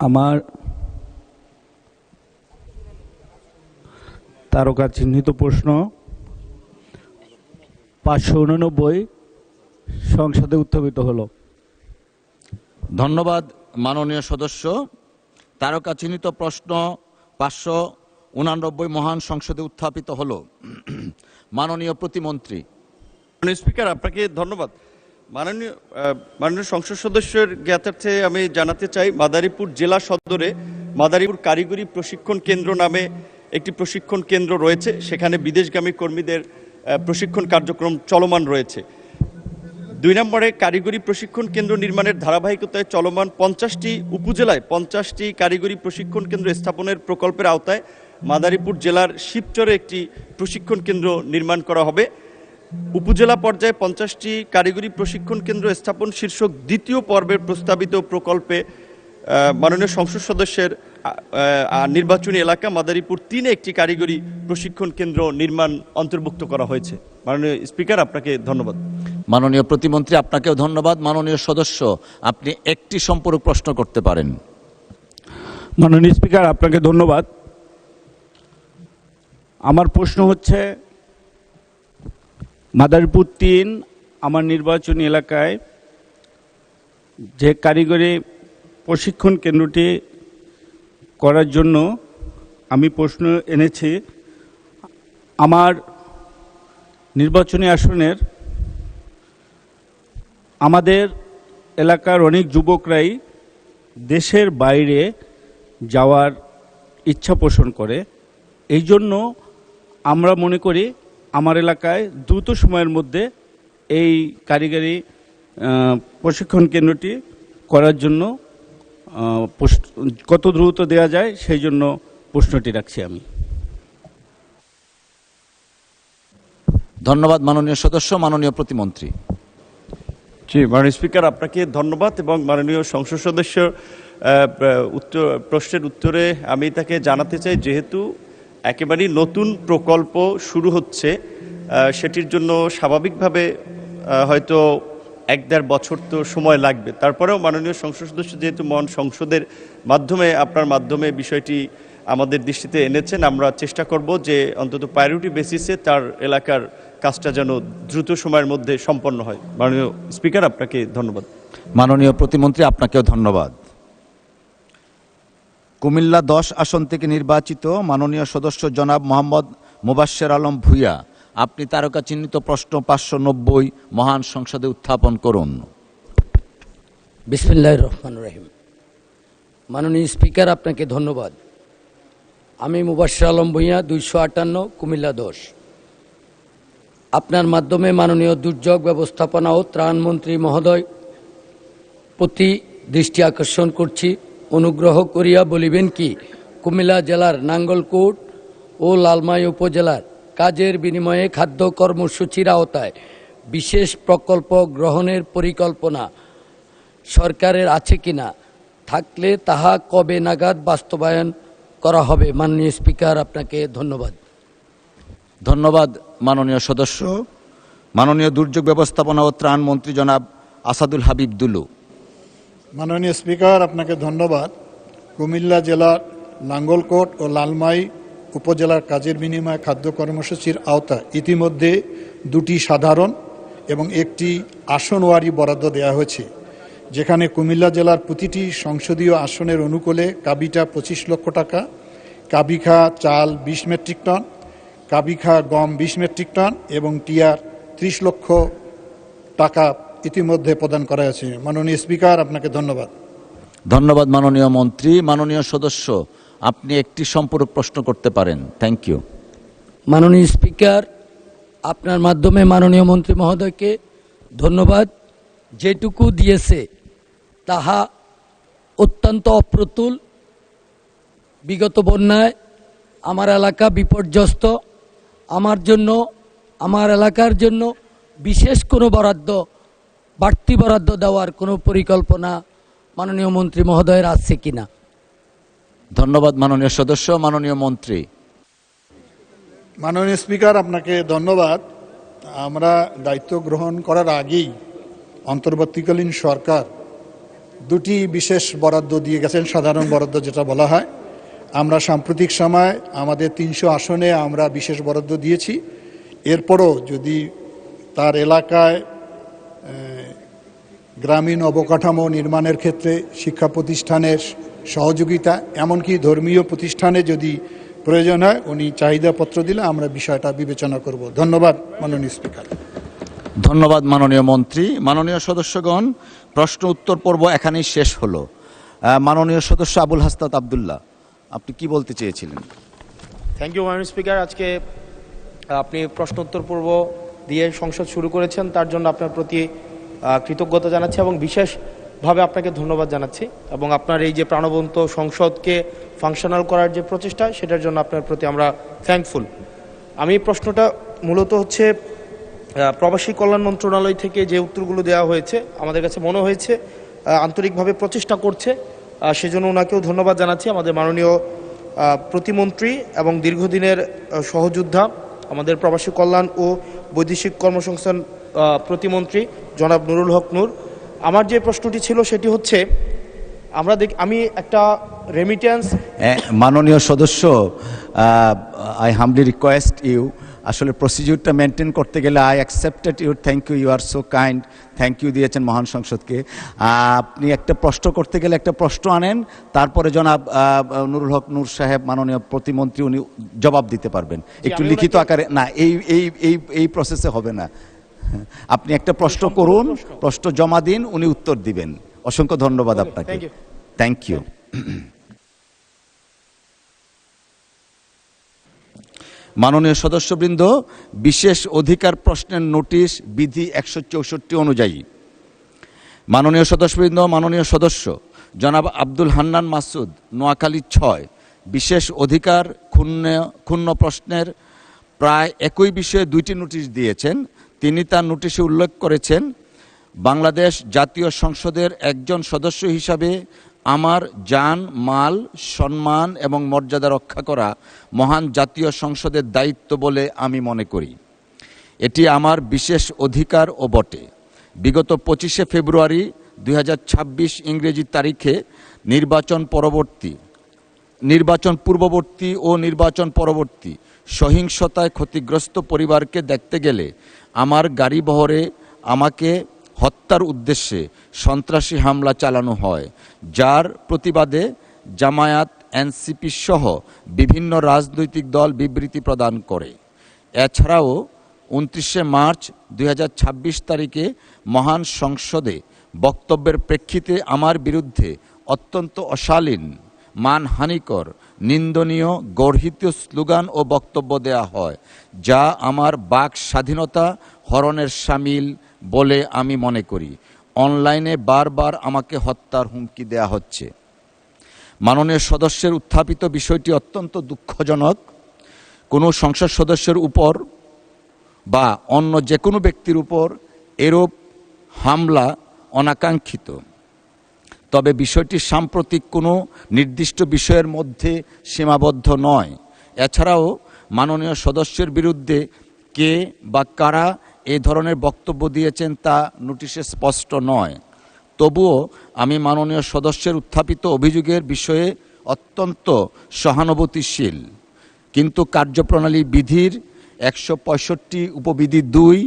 আমার তারকা চিহ্নিত প্রশ্ন 589 সংসদে উত্থাপিত হলো। ধন্যবাদ মাননীয় সদস্য। তারকা চিহ্নিত প্রশ্ন 589 মহান সংসদে উত্থাপিত হলো। মাননীয় প্রতিমন্ত্রী। মাননীয় স্পিকার, আপনাকে ধন্যবাদ। মাননীয় সংসদ সদস্যের জ্ঞাতার্থে আমি জানাতে চাই, মাদারীপুর জেলা সদরে মাদারীপুর কারিগরি প্রশিক্ষণ কেন্দ্র নামে একটি প্রশিক্ষণ কেন্দ্র রয়েছে। সেখানে বিদেশগামী কর্মীদের প্রশিক্ষণ কার্যক্রম চলমান রয়েছে। 2 নম্বরে, কারিগরি প্রশিক্ষণ কেন্দ্র নির্মাণের ধারাবাহিকতায় চলমান 50টি উপজেলায় 50টি কারিগরি প্রশিক্ষণ কেন্দ্র স্থাপনের প্রকল্পের আওতায় মাদারীপুর জেলার শিবচরে একটি প্রশিক্ষণ কেন্দ্র নির্মাণ করা হবে। উপজেলা পর্যায়ে 50টি কারিগরি প্রশিক্ষণ কেন্দ্র স্থাপন শীর্ষক দ্বিতীয় পর্বের প্রস্তাবিত প্রকল্পে মাননীয় সংসদ সদস্যের নির্বাচনী এলাকা মাদারীপুর 3-এ একটি কারিগরি প্রশিক্ষণ কেন্দ্র নির্মাণ অন্তর্ভুক্ত করা হয়েছে। মাননীয় স্পিকার, আপনাকে ধন্যবাদ। মাননীয় প্রতিমন্ত্রী, আপনাকেও ধন্যবাদ। মাননীয় সদস্য, আপনি একটি সম্পূরক প্রশ্ন করতে পারেন। মাননীয় স্পিকার, আপনাকে ধন্যবাদ। আমার প্রশ্ন হচ্ছে, মাদারীপুর 3 আমার নির্বাচনী এলাকায় যে কারিগরি প্রশিক্ষণ কেন্দ্রটি করার জন্য আমি প্রশ্ন এনেছি। আমার নির্বাচনী আসনের আমাদের এলাকার অনেক যুবকরাই দেশের বাইরে যাওয়ার ইচ্ছা পোষণ করে। এই জন্য আমরা মনে করি আমার এলাকায় দ্রুত সময়ের মধ্যে এই কারিগরি প্রশিক্ষণ কেন্দ্রটি করার জন্য কত দ্রুত দেওয়া যায় সেই জন্য প্রশ্নটি রাখছি আমি। ধন্যবাদ মাননীয় সদস্য। মাননীয় প্রতিমন্ত্রী। জি, মাননীয় স্পিকার, আপনাকে ধন্যবাদ। এবং মাননীয় সংসদ সদস্য প্রশ্নের উত্তরে আমি তাকে জানাতে চাই, যেহেতু একেবারেই নতুন প্রকল্প শুরু হচ্ছে, সেটির জন্য স্বাভাবিকভাবে হয়তো 1-1.5 বছর তো সময় লাগবে। তারপরেও মাননীয় সংসদ সদস্য যেহেতু মহান সংসদের মাধ্যমে, আপনার মাধ্যমে বিষয়টি আমাদের দৃষ্টিতে এনেছেন, আমরা চেষ্টা করব যে অন্তত প্রায়োরিটি বেসিসে তার এলাকার কাজটা যেন দ্রুত সময়ের মধ্যে সম্পন্ন হয়। মাননীয় স্পিকার, আপনাকে ধন্যবাদ। মাননীয় প্রতিমন্ত্রী, আপনাকেও ধন্যবাদ। কুমিল্লা 10 আসন থেকে নির্বাচিত মাননীয় সদস্য জনাব মোহাম্মদ মোবাশ্বের আলম ভূঁইয়া, আপনি তারকা চিহ্নিত প্রশ্ন 590 মহান সংসদে উত্থাপন করুন। বিসমিল্লাহির রহমানির রহিম। মাননীয় স্পিকার, আপনাকে ধন্যবাদ। আমি মোবাশ্বের আলম ভূঁইয়া, 258, কুমিল্লা 10। আপনার মাধ্যমে মাননীয় দুর্যোগ ব্যবস্থাপনা ও ত্রাণ মন্ত্রী মহোদয় প্রতি দৃষ্টি আকর্ষণ করছি। অনুগ্রহ করিয়া বলিবেন কি, কুমিল্লা জেলার নাঙ্গলকোট ও লালমাই উপজেলার কাজের বিনিময়ে খাদ্য কর্মসূচির আওতায় বিশেষ প্রকল্প গ্রহণের পরিকল্পনা সরকারের আছে কিনা, থাকলে তাহা কবে নাগাদ বাস্তবায়ন করা হবে? মাননীয় স্পিকার, আপনাকে ধন্যবাদ। ধন্যবাদ মাননীয় সদস্য। মাননীয় দুর্যোগ ব্যবস্থাপনা ও ত্রাণ মন্ত্রী জনাব আসাদুল হাবিব দুলু। মাননীয় স্পিকার, আপনাকে ধন্যবাদ। কুমিল্লা জেলার নাঙ্গলকোট ও লালমাই উপজেলার কাজের বিনিময়ে খাদ্য কর্মসূচির আওতায় ইতিমধ্যে 2টি সাধারণ এবং 1টি আসনওয়ারি বরাদ্দ দেওয়া হয়েছে, যেখানে কুমিল্লা জেলার প্রতিটি সংসদীয় আসনের অনুকূলে কাবিটা 25 লক্ষ টাকা, কাবিখা চাল 20 মেট্রিক টন, কাবিখা গম 20 মেট্রিক টন এবং টিআর 30 লক্ষ টাকা ইতিমধ্যে প্রদান করা হয়েছে। মাননীয় স্পিকার, আপনাকে ধন্যবাদ। ধন্যবাদ মাননীয় মন্ত্রী। মাননীয় সদস্য, আপনি একটি সম্পূরক প্রশ্ন করতে পারেন। Thank you. মাননীয় স্পিকার, আপনার মাধ্যমে মাননীয় মন্ত্রী মহোদয়কে ধন্যবাদ। যেটুকু দিয়েছে তাহা অত্যন্ত অপ্রতুল। বিগত বন্যায় আমার এলাকা বিপর্যস্ত। আমার এলাকার জন্য বিশেষ কোনো বাড়তি বরাদ্দ দেওয়ার কোনো পরিকল্পনা মাননীয় মন্ত্রী মহোদয়ের আছে কিনা? ধন্যবাদ মাননীয় সদস্য। মাননীয় মন্ত্রী। মাননীয় স্পিকার, আপনাকে ধন্যবাদ। আমরা দায়িত্ব গ্রহণ করার আগেই অন্তর্বর্তীকালীন সরকার দুটি বিশেষ বরাদ্দ দিয়ে গেছেন, সাধারণ বরাদ্দ যেটা বলা হয়। আমরা সাম্প্রতিক সময় আমাদের 300 আসনে আমরা বিশেষ বরাদ্দ দিয়েছি। এরপরও যদি তার এলাকায় গ্রামীণ অবকাঠামো নির্মাণের ক্ষেত্রে শিক্ষা প্রতিষ্ঠানের সহযোগিতা, এমনকি ধর্মীয় প্রতিষ্ঠানে যদি প্রয়োজন হয়, উনি চাহিদাপত্র দিলে আমরা বিষয়টা বিবেচনা করব। ধন্যবাদ মাননীয় স্পিকার। ধন্যবাদ মাননীয় মন্ত্রী। মাননীয় সদস্যগণ, প্রশ্ন উত্তর পর্ব এখানেই শেষ হলো। মাননীয় সদস্য আবুল হাসনাত আবদুল্লাহ, আপনি কি বলতে চেয়েছিলেন? থ্যাংক ইউ মাননীয় স্পিকার। আজকে আপনি প্রশ্ন উত্তর পর্ব দিয়ে সংসদ শুরু করেছেন, তার জন্য আপনার প্রতি কৃতজ্ঞতা জানাচ্ছি এবং বিশেষভাবে আপনাকে ধন্যবাদ জানাচ্ছি, এবং আপনার এই যে প্রাণবন্ত সংসদকে ফাংশনাল করার যে প্রচেষ্টা, সেটার জন্য আপনার প্রতি আমরা থ্যাঙ্কফুল। আমি প্রশ্নটা মূলত হচ্ছে প্রবাসী কল্যাণ মন্ত্রণালয় থেকে যে উত্তরগুলো দেওয়া হয়েছে, আমাদের কাছে মনে হয়েছে আন্তরিকভাবে প্রচেষ্টা করছে, সেজন্য ওনাকেও ধন্যবাদ জানাচ্ছি। আমাদের মাননীয় প্রতিমন্ত্রী এবং দীর্ঘদিনের সহযোদ্ধা, আমাদের প্রবাসী কল্যাণ ও বৈদেশিক কর্মসংস্থান প্রতিমন্ত্রী জনাব নুরুল হক নূর। আমার যে প্রশ্নটি ছিল সেটি হচ্ছে, আমি একটা রেমিটেন্স। মাননীয় সদস্য, আই হামলি রিকোয়েস্ট ইউ, আসলে প্রসিডিউরটা মেনটেন করতে গেলে I accepted your thank you, you are so kind, thank you দিয়েছেন মহান সংসদকে। আপনি একটা প্রশ্ন করতে গেলে একটা প্রশ্ন আনেন, তারপরে জনাব নুরুল হক নূর সাহেব মাননীয় প্রতিমন্ত্রী উনি জবাব দিতে পারবেন একটু লিখিত আকারে। না, এই এই এই এই প্রসেসে হবে না। আপনি একটা প্রশ্ন করুন, প্রশ্ন জমা দিন, উনি উত্তর দিবেন। অসংখ্য ধন্যবাদ আপনাকে। Thank you. মাননীয় সদস্যবৃন্দ, বিশেষ অধিকার প্রশ্নের নোটিশ বিধি 164 অনুযায়ী মাননীয় সদস্যবৃন্দ, মাননীয় সদস্য জনাব আব্দুল হান্নান মাসুদ, নোয়াখালী 6, বিশেষ অধিকার ক্ষুণ্ণ প্রশ্নের প্রায় একই বিষয়ে 2টি নোটিশ দিয়েছেন। তিনি তার নোটিশে উল্লেখ করেছেন, বাংলাদেশ জাতীয় সংসদের একজন সদস্য হিসাবে আমার জান, মাল, সম্মান এবং মর্যাদা রক্ষা করা মহান জাতীয় সংসদের দায়িত্ব বলে আমি মনে করি। এটি আমার বিশেষ অধিকারও বটে। বিগত 25শে ফেব্রুয়ারি 2026 ইংরেজি তারিখে নির্বাচন পূর্ববর্তী ও নির্বাচন পরবর্তী সহিংসতায় ক্ষতিগ্রস্ত পরিবারকে দেখতে গেলে আমার গাড়ি বহরে আমাকে হত্যার উদ্দেশ্যে সন্ত্রাসী হামলা চালানো হয়, যার প্রতিবাদে জামায়াত, এনসিপি সহ বিভিন্ন রাজনৈতিক দল বিবৃতি প্রদান করে। এছাড়াও 29শে মার্চ 2026 তারিখে মহান সংসদে বক্তব্যের প্রেক্ষিতে আমার বিরুদ্ধে অত্যন্ত অশালীন, মানহানিকর, নিন্দনীয়, গর্হিত স্লোগান ও বক্তব্য দেয়া হয়, যা আমার বাক স্বাধীনতা হরণের শামিল বলে আমি মনে করি। অনলাইনে বারবার আমাকে হত্যার হুমকি দেয়া হচ্ছে। মাননীয় সদস্যের উত্থাপিত বিষয়টি অত্যন্ত দুঃখজনক। কোনো সংসদ সদস্যের উপর বা অন্য যে কোনো ব্যক্তির উপর এরূপ হামলা অনাকাঙ্ক্ষিত, তবে বিষয়টি সাম্প্রতিক কোনো নির্দিষ্ট বিষয়ের মধ্যে সীমাবদ্ধ নয়। এছাড়াও মাননীয় সদস্যের বিরুদ্ধে কে বা কারা এই ধরনের বক্তব্য দিয়েছেন তা নোটিশে স্পষ্ট নয়। তবুও আমি মাননীয় সদস্যের উত্থাপিত অভিযোগের বিষয়ে অত্যন্ত সহানুভূতিশীল, কিন্তু কার্যপ্রণালী বিধির 165 উপবিধি 2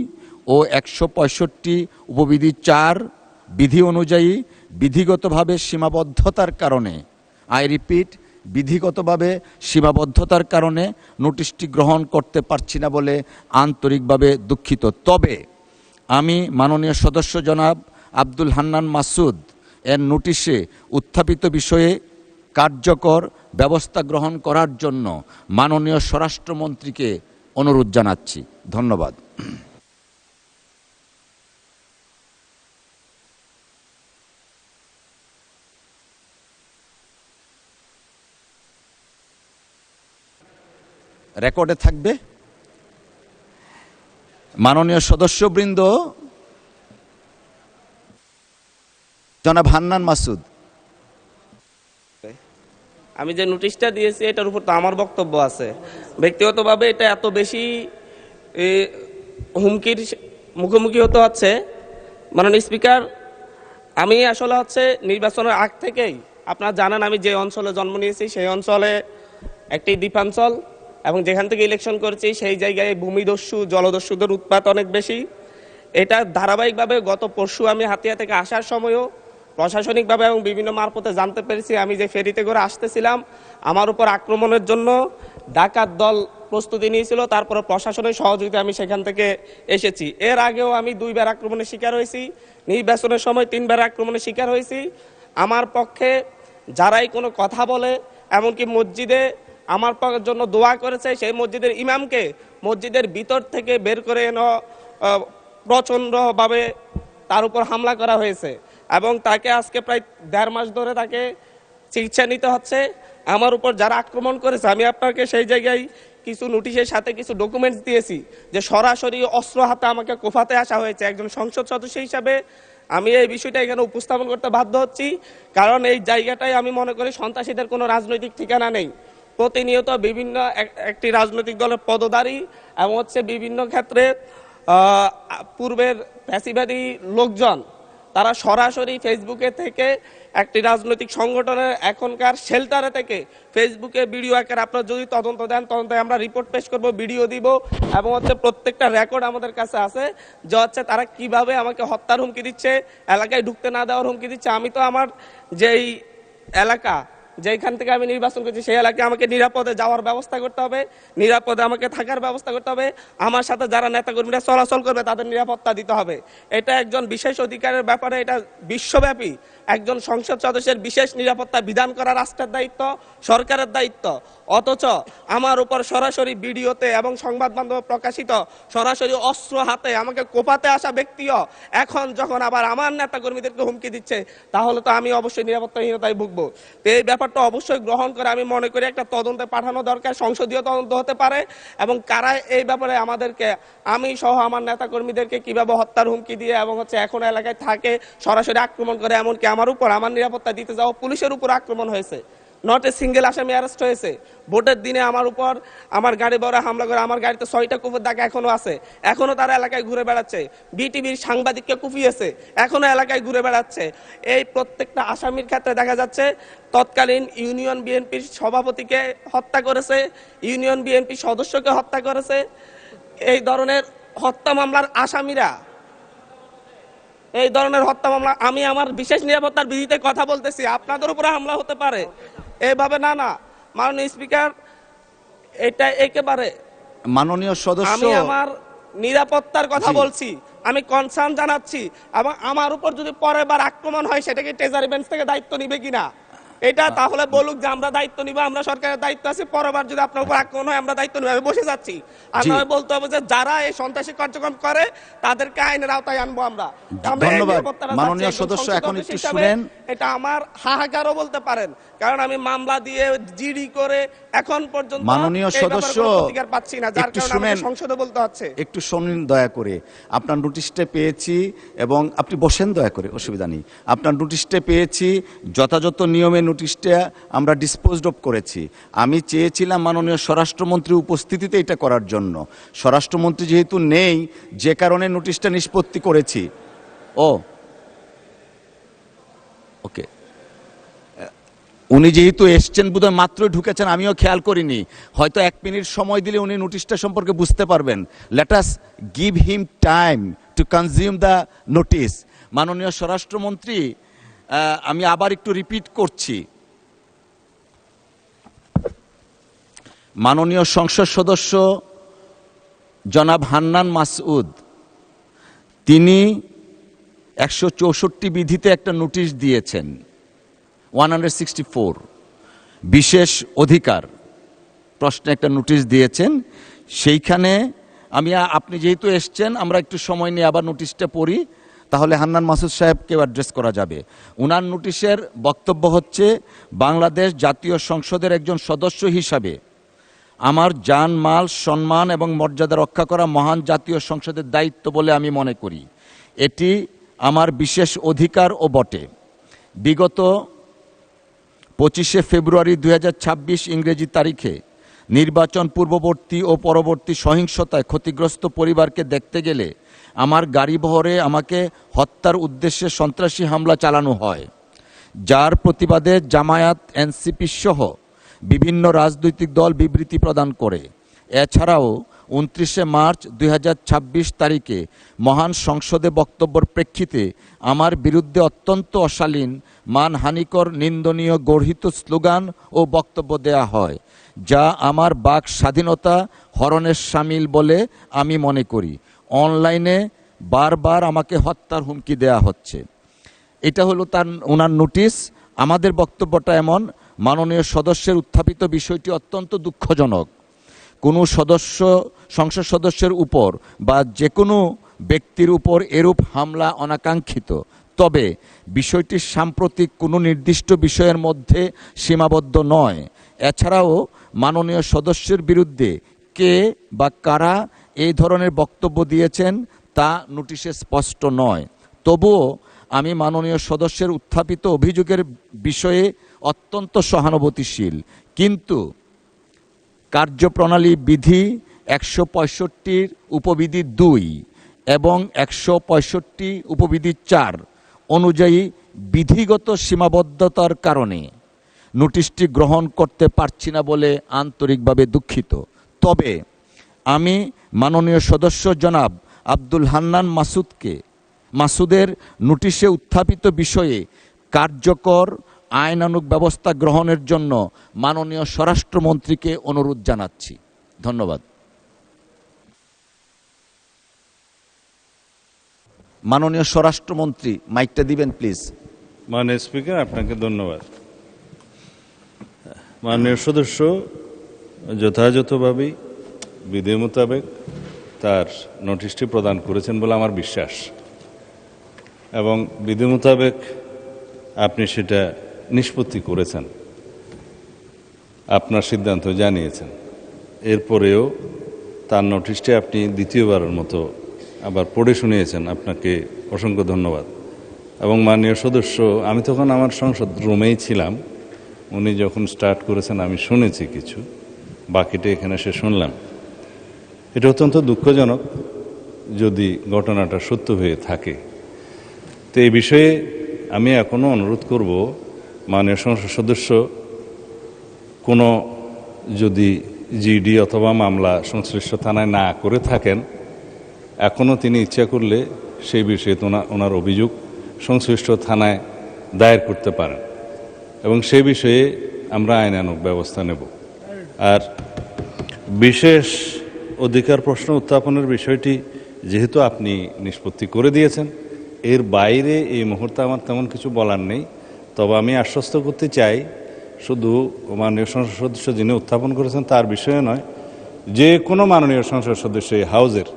ও 165 উপবিধি 4 বিধি অনুযায়ী বিধিগতভাবে সীমাবদ্ধতার কারণে, আই রিপিট, বিধিগতভাবে সীমাবদ্ধতার কারণে নোটিশটি গ্রহণ করতে পারছি না বলে আন্তরিকভাবে দুঃখিত। তবে আমি মাননীয় সদস্য জনাব আব্দুল হান্নান মাসুদ এর নোটিশে উত্থাপিত বিষয়ে কার্যকর ব্যবস্থা গ্রহণ করার জন্য মাননীয় স্বরাষ্ট্রমন্ত্রীকে অনুরোধ জানাচ্ছি। ধন্যবাদ। রেকর্ডে থাকবে। মাননীয় সদস্যবৃন্দ, জনাব হান্নান মাসুদ। আমি যে নোটিশটা দিয়েছি এটার উপর তো আমার বক্তব্য আছে। ব্যক্তিগতভাবে এটা এত বেশি হুমকির মুখোমুখি হতে হচ্ছে। মাননীয় স্পিকার, আমি আসলে হচ্ছে নির্বাচনের আগ থেকেই আপনারা জানেন আমি যে অঞ্চলে জন্ম নিয়েছি সেই অঞ্চলে একটি দ্বীপাঞ্চল এবং যেখান থেকে ইলেকশন করেছি সেই জায়গায় ভূমিদস্যু জলদস্যুদের উৎপাত অনেক বেশি। এটা ধারাবাহিকভাবে গত পরশু আমি হাতিয়া থেকে আসার সময়ও প্রশাসনিকভাবে এবং বিভিন্ন মারফতে জানতে পেরেছি। আমি যে ফেরিতে করে আসতেছিলাম আমার উপর আক্রমণের জন্য ডাকাত দল প্রস্তুতি নিয়েছিল, তারপরে প্রশাসনের সহযোগিতা আমি সেখান থেকে এসেছি। এর আগেও আমি 2 বার আক্রমণের শিকার হয়েছি, নির্বাচনের সময় 3 বার আক্রমণের শিকার হয়েছি। আমার পক্ষে যারাই কোনো কথা বলে, এমনকি মসজিদে আমার জন্য দোয়া করেছে, সেই মসজিদের ইমামকে মসজিদের ভিতর থেকে বের করে এনে প্রচণ্ডভাবে তার উপর হামলা করা হয়েছে এবং তাকে আজকে প্রায় 1.5 মাস ধরে তাকে চিকিৎসা নিতে হচ্ছে। আমার উপর যারা আক্রমণ করেছে আমি আপনাকে সেই জায়গায় কিছু নোটিশের সাথে কিছু ডকুমেন্টস দিয়েছি যে সরাসরি অস্ত্র হাতে আমাকে কোফাতে আসা হয়েছে। একজন সংসদ সদস্য হিসাবে আমি এই বিষয়টা এখানে উপস্থাপন করতে বাধ্য হচ্ছি, কারণ এই জায়গাটায় আমি মনে করি সন্ত্রাসীদের কোনো রাজনৈতিক ঠিকানা নেই। প্রতিনিয়ত বিভিন্ন একটি রাজনৈতিক দলের পদধারী এবং হচ্ছে বিভিন্ন ক্ষেত্রে পূর্বের ফ্যাসিবাদী লোকজন তারা সরাসরি ফেসবুকে থেকে একটি রাজনৈতিক সংগঠনের এখনকার শেল্টারে থেকে ফেসবুকে ভিডিও আকারে আপনারা যদি তদন্ত দেন, তদন্তে আমরা রিপোর্ট পেশ করব, ভিডিও দিব এবং হচ্ছে প্রত্যেকটা রেকর্ড আমাদের কাছে আছে যে হচ্ছে তারা কিভাবে আমাকে হত্যার হুমকি দিচ্ছে, এলাকায় ঢুকতে না দেওয়ার হুমকি দিচ্ছে। আমি তো আমার যেই এলাকা যেখান থেকে আমি নির্বাচন করছি সেই এলাকায় আমাকে নিরাপদে যাওয়ার ব্যবস্থা করতে হবে, নিরাপদে আমাকে থাকার ব্যবস্থা করতে হবে, আমার সাথে যারা নেতাকর্মীরা চলাচল করবে তাদের নিরাপত্তা দিতে হবে। এটা একজন বিশেষ অধিকারের ব্যাপারে, এটা বিশ্বব্যাপী একজন সংসদ সদস্যের বিশেষ নিরাপত্তা বিধান করা রাষ্ট্রের দায়িত্ব, সরকারের দায়িত্ব। অথচ আমার উপর সরাসরি ভিডিওতে এবং সংবাদ মাধ্যমে প্রকাশিত সরাসরি অস্ত্র হাতে আমাকে কোপাতে আসা ব্যক্তিও এখন যখন আবার আমার নেতাকর্মীদেরকে হুমকি দিচ্ছে, তাহলে তো আমি অবশ্যই নিরাপত্তাহীনতায় ভুগবো। তো এই ব্যাপারটা অবশ্যই গ্রহণ করে আমি মনে করি একটা তদন্তে পাঠানো দরকার, সংসদীয় তদন্ত হতে পারে এবং কারা এই ব্যাপারে আমাদেরকে, আমি সহ আমার নেতাকর্মীদেরকে কিভাবে হত্যার হুমকি দিয়ে এবং হচ্ছে এখন এলাকায় থাকে সরাসরি আক্রমণ করে, এমনকি আমার উপর আমার নিরাপত্তা দিতে যাওয়া পুলিশের উপর আক্রমণ হয়েছে। নট এ সিঙ্গেল আসামি অ্যারেস্ট হয়েছে। ভোটের দিনে আমার উপর আমার গাড়ি বড় হামলা করে, আমার গাড়িতে 6টা কুপির দাগ এখনো আছে, এখনো তারা এলাকায় ঘুরে বেড়াচ্ছে। বিটিভির সাংবাদিককে কুপিয়েছে, এখনো এলাকায় ঘুরে বেড়াচ্ছে। এই প্রত্যেকটা আসামির ক্ষেত্রে দেখা যাচ্ছে তৎকালীন ইউনিয়ন বিএনপির সভাপতিকে হত্যা করেছে, ইউনিয়ন বিএনপি সদস্যকে হত্যা করেছে। এই ধরনের হত্যা মামলার আসামিরা, এই ধরনের হত্যা মামলা, আমি আমার বিশেষ নিরাপত্তার বিধিতে কথা বলতেছি, আপনাদের উপরে হামলা হতে পারে এইভাবে না। মাননীয় স্পিকার, এটা একেবারে মাননীয় সদস্য, আমি আমার নিরাপত্তার কথা বলছি, আমি কনসার্ন জানাচ্ছি এবং আমার উপর যদি পরের বার আক্রমণ হয় সেটাকে ট্রেজারি বেঞ্চ থেকে দায়িত্ব নিবে কিনা এটা তাহলে বলুক যে আমরা দায়িত্ব নিব, আমরা সরকারের দায়িত্ব আছে, পরেরবার যদি আপনার উপর আক্রমণ হয় আমরা দায়িত্ব নিব। আমি বসে যাচ্ছি, আর নয় বলতে হবে যে যারা এই সন্ত্রাসী কার্যক্রম করে তাদেরকে আইনের আওতায় আনবো আমরা। ধন্যবাদ মাননীয় সদস্য, এখন একটু শুনেন। এটা আমার হাহাকারও বলতে পারেন, কারণ আমি মামলা দিয়ে জিডি করে এখন পর্যন্ত মাননীয় সদস্য প্রতিকার পাচ্ছি না, যার কারণে আমাকে সংসদে বলতে হচ্ছে। একটু শুনুন দয়া করে, আপনার নোটিশটা পেয়েছি এবং আপনি বসেন দয়া করে, অসুবিধা নেই। আপনার নোটিশটা পেয়েছি, যথাযথ নিয়মে নোটিশটা আমরা ডিসপোজড অফ করেছি। আমি চেয়েছিলাম মাননীয় স্বরাষ্ট্রমন্ত্রী উপস্থিতিতে এটা করার জন্য, স্বরাষ্ট্রমন্ত্রী যেহেতু নেই যে কারণে নোটিশটা নিষ্পত্তি করেছি। ওকে, উনি যেহেতু এসছেন বোধহয় মাত্রই ঢুকেছেন, আমিও খেয়াল করিনি, হয়তো 1 মিনিট সময় দিলে উনি নোটিশটা সম্পর্কে বুঝতে পারবেন। Let us give him time to consume the notice. মাননীয় স্বরাষ্ট্রমন্ত্রী, আমি আবার একটু রিপিট করছি, মাননীয় সংসদ সদস্য জনাব হান্নান মাসউদ, তিনি 164 বিধিতে একটা নোটিশ দিয়েছেন, 164 বিশেষ অধিকার প্রশ্নে একটা নোটিশ দিয়েছেন। সেইখানে আপনি যেহেতু এসছেন, আমরা একটু সময় নিয়ে আবার নোটিশটা পড়ি, তাহলে হান্নান মাসুদ সাহেবকেও অ্যাড্রেস করা যাবে। উনার নোটিশের বক্তব্য হচ্ছে, বাংলাদেশ জাতীয় সংসদের একজন সদস্য হিসাবে আমার জান, মাল, সম্মান এবং মর্যাদা রক্ষা করা মহান জাতীয় সংসদের দায়িত্ব বলে আমি মনে করি। এটি আমার বিশেষ অধিকার ও বটে। বিগত 25শে ফেব্রুয়ারি 2026 ইংরেজি তারিখে নির্বাচন পূর্ববর্তী ও পরবর্তী সহিংসতায় ক্ষতিগ্রস্ত পরিবারকে দেখতে গেলে আমার গাড়িবহরে আমাকে হত্যার উদ্দেশ্যে সন্ত্রাসী হামলা চালানো হয়, যার প্রতিবাদে জামায়াত, এনসিপি সহ বিভিন্ন রাজনৈতিক দল বিবৃতি প্রদান করে। এছাড়াও 29শে মার্চ 2026 তারিখে মহান সংসদে বক্তব্যের প্রেক্ষিতে আমার বিরুদ্ধে অত্যন্ত অশালীন, মানহানিকর, নিন্দনীয় গর্হিত স্লোগান ও বক্তব্য দেয়া হয়, যা আমার বাক স্বাধীনতা হরণের শামিল বলে আমি মনে করি। অনলাইনে বারবার আমাকে হত্যার হুমকি দেয়া হচ্ছে। এটা হলো ওনার নোটিশ। আমাদের বক্তব্যটা এমন, মাননীয় সদস্যের উত্থাপিত বিষয়টি অত্যন্ত দুঃখজনক। কোনো সংসদ সদস্যের উপর বা যে কোনো ব্যক্তির উপর এরূপ হামলা অনাকাঙ্ক্ষিত, তবে বিষয়টি সাম্প্রতিক কোনো নির্দিষ্ট বিষয়ের মধ্যে সীমাবদ্ধ নয়। এছাড়াও মাননীয় সদস্যের বিরুদ্ধে কে বা কারা এই ধরনের বক্তব্য দিয়েছেন তা নোটিশে স্পষ্ট নয়। তবুও আমি মাননীয় সদস্যের উত্থাপিত অভিযোগের বিষয়ে অত্যন্ত সহানুভূতিশীল, কিন্তু কার্যপ্রণালী বিধি 165 উপবিধি 2 এবং 165 উপবিধি 4 অনুযায়ী বিধিগত সীমাবদ্ধতার কারণে নোটিশটি গ্রহণ করতে পারছি না বলে আন্তরিকভাবে দুঃখিত। তবে আমি মাননীয় সদস্য জনাব আব্দুল হান্নান মাসুদের নোটিশে উত্থাপিত বিষয়ে কার্যকর আইনানুগ ব্যবস্থা গ্রহণের জন্য মাননীয় স্বরাষ্ট্রমন্ত্রীকে অনুরোধ জানাচ্ছি। ধন্যবাদ। মাননীয় স্বরাষ্ট্রমন্ত্রী, মাইকটা দিবেন প্লিজ। মাননীয় স্পিকার, আপনাকে ধন্যবাদ। মাননীয় সদস্য যথাযথভাবেই বিধি মোতাবেক তার নোটিশটি প্রদান করেছেন বলে আমার বিশ্বাস, এবং বিধি মোতাবেক আপনি সেটা নিষ্পত্তি করেছেন, আপনার সিদ্ধান্ত জানিয়েছেন। এরপরেও তার নোটিশটি আপনি দ্বিতীয়বারের মতো আবার পড়ে শুনিয়েছেন, আপনাকে অসংখ্য ধন্যবাদ। এবং মাননীয় সদস্য, আমি তখন আমার সংসদ রুমেই ছিলাম, উনি যখন স্টার্ট করেছেন আমি শুনেছি কিছু, বাকিটা এখানে এসে শুনলাম। এটা অত্যন্ত দুঃখজনক যদি ঘটনাটা সত্য হয়ে থাকে। তো এই বিষয়ে আমি এখনও অনুরোধ করব, মাননীয় সংসদ সদস্য কোনো যদি জিডি অথবা মামলা সংশ্লিষ্ট থানায় না করে থাকেন, এখনও তিনি ইচ্ছা করলে সেই বিষয়ে ওনার অভিযোগ সংশ্লিষ্ট থানায় দায়ের করতে পারেন, এবং সেই বিষয়ে আমরা আইনানুগ ব্যবস্থা নেব। আর বিশেষ অধিকার প্রশ্ন উত্থাপনের বিষয়টি যেহেতু আপনি নিষ্পত্তি করে দিয়েছেন, এর বাইরে এই মুহূর্তে আমার তেমন কিছু বলার নেই। তবে আমি আশ্বস্ত করতে চাই, শুধু মাননীয় সংসদ সদস্য যিনি উত্থাপন করেছেন তার বিষয়ে নয়, যে কোনো মাননীয় সংসদ সদস্য এই হাউজের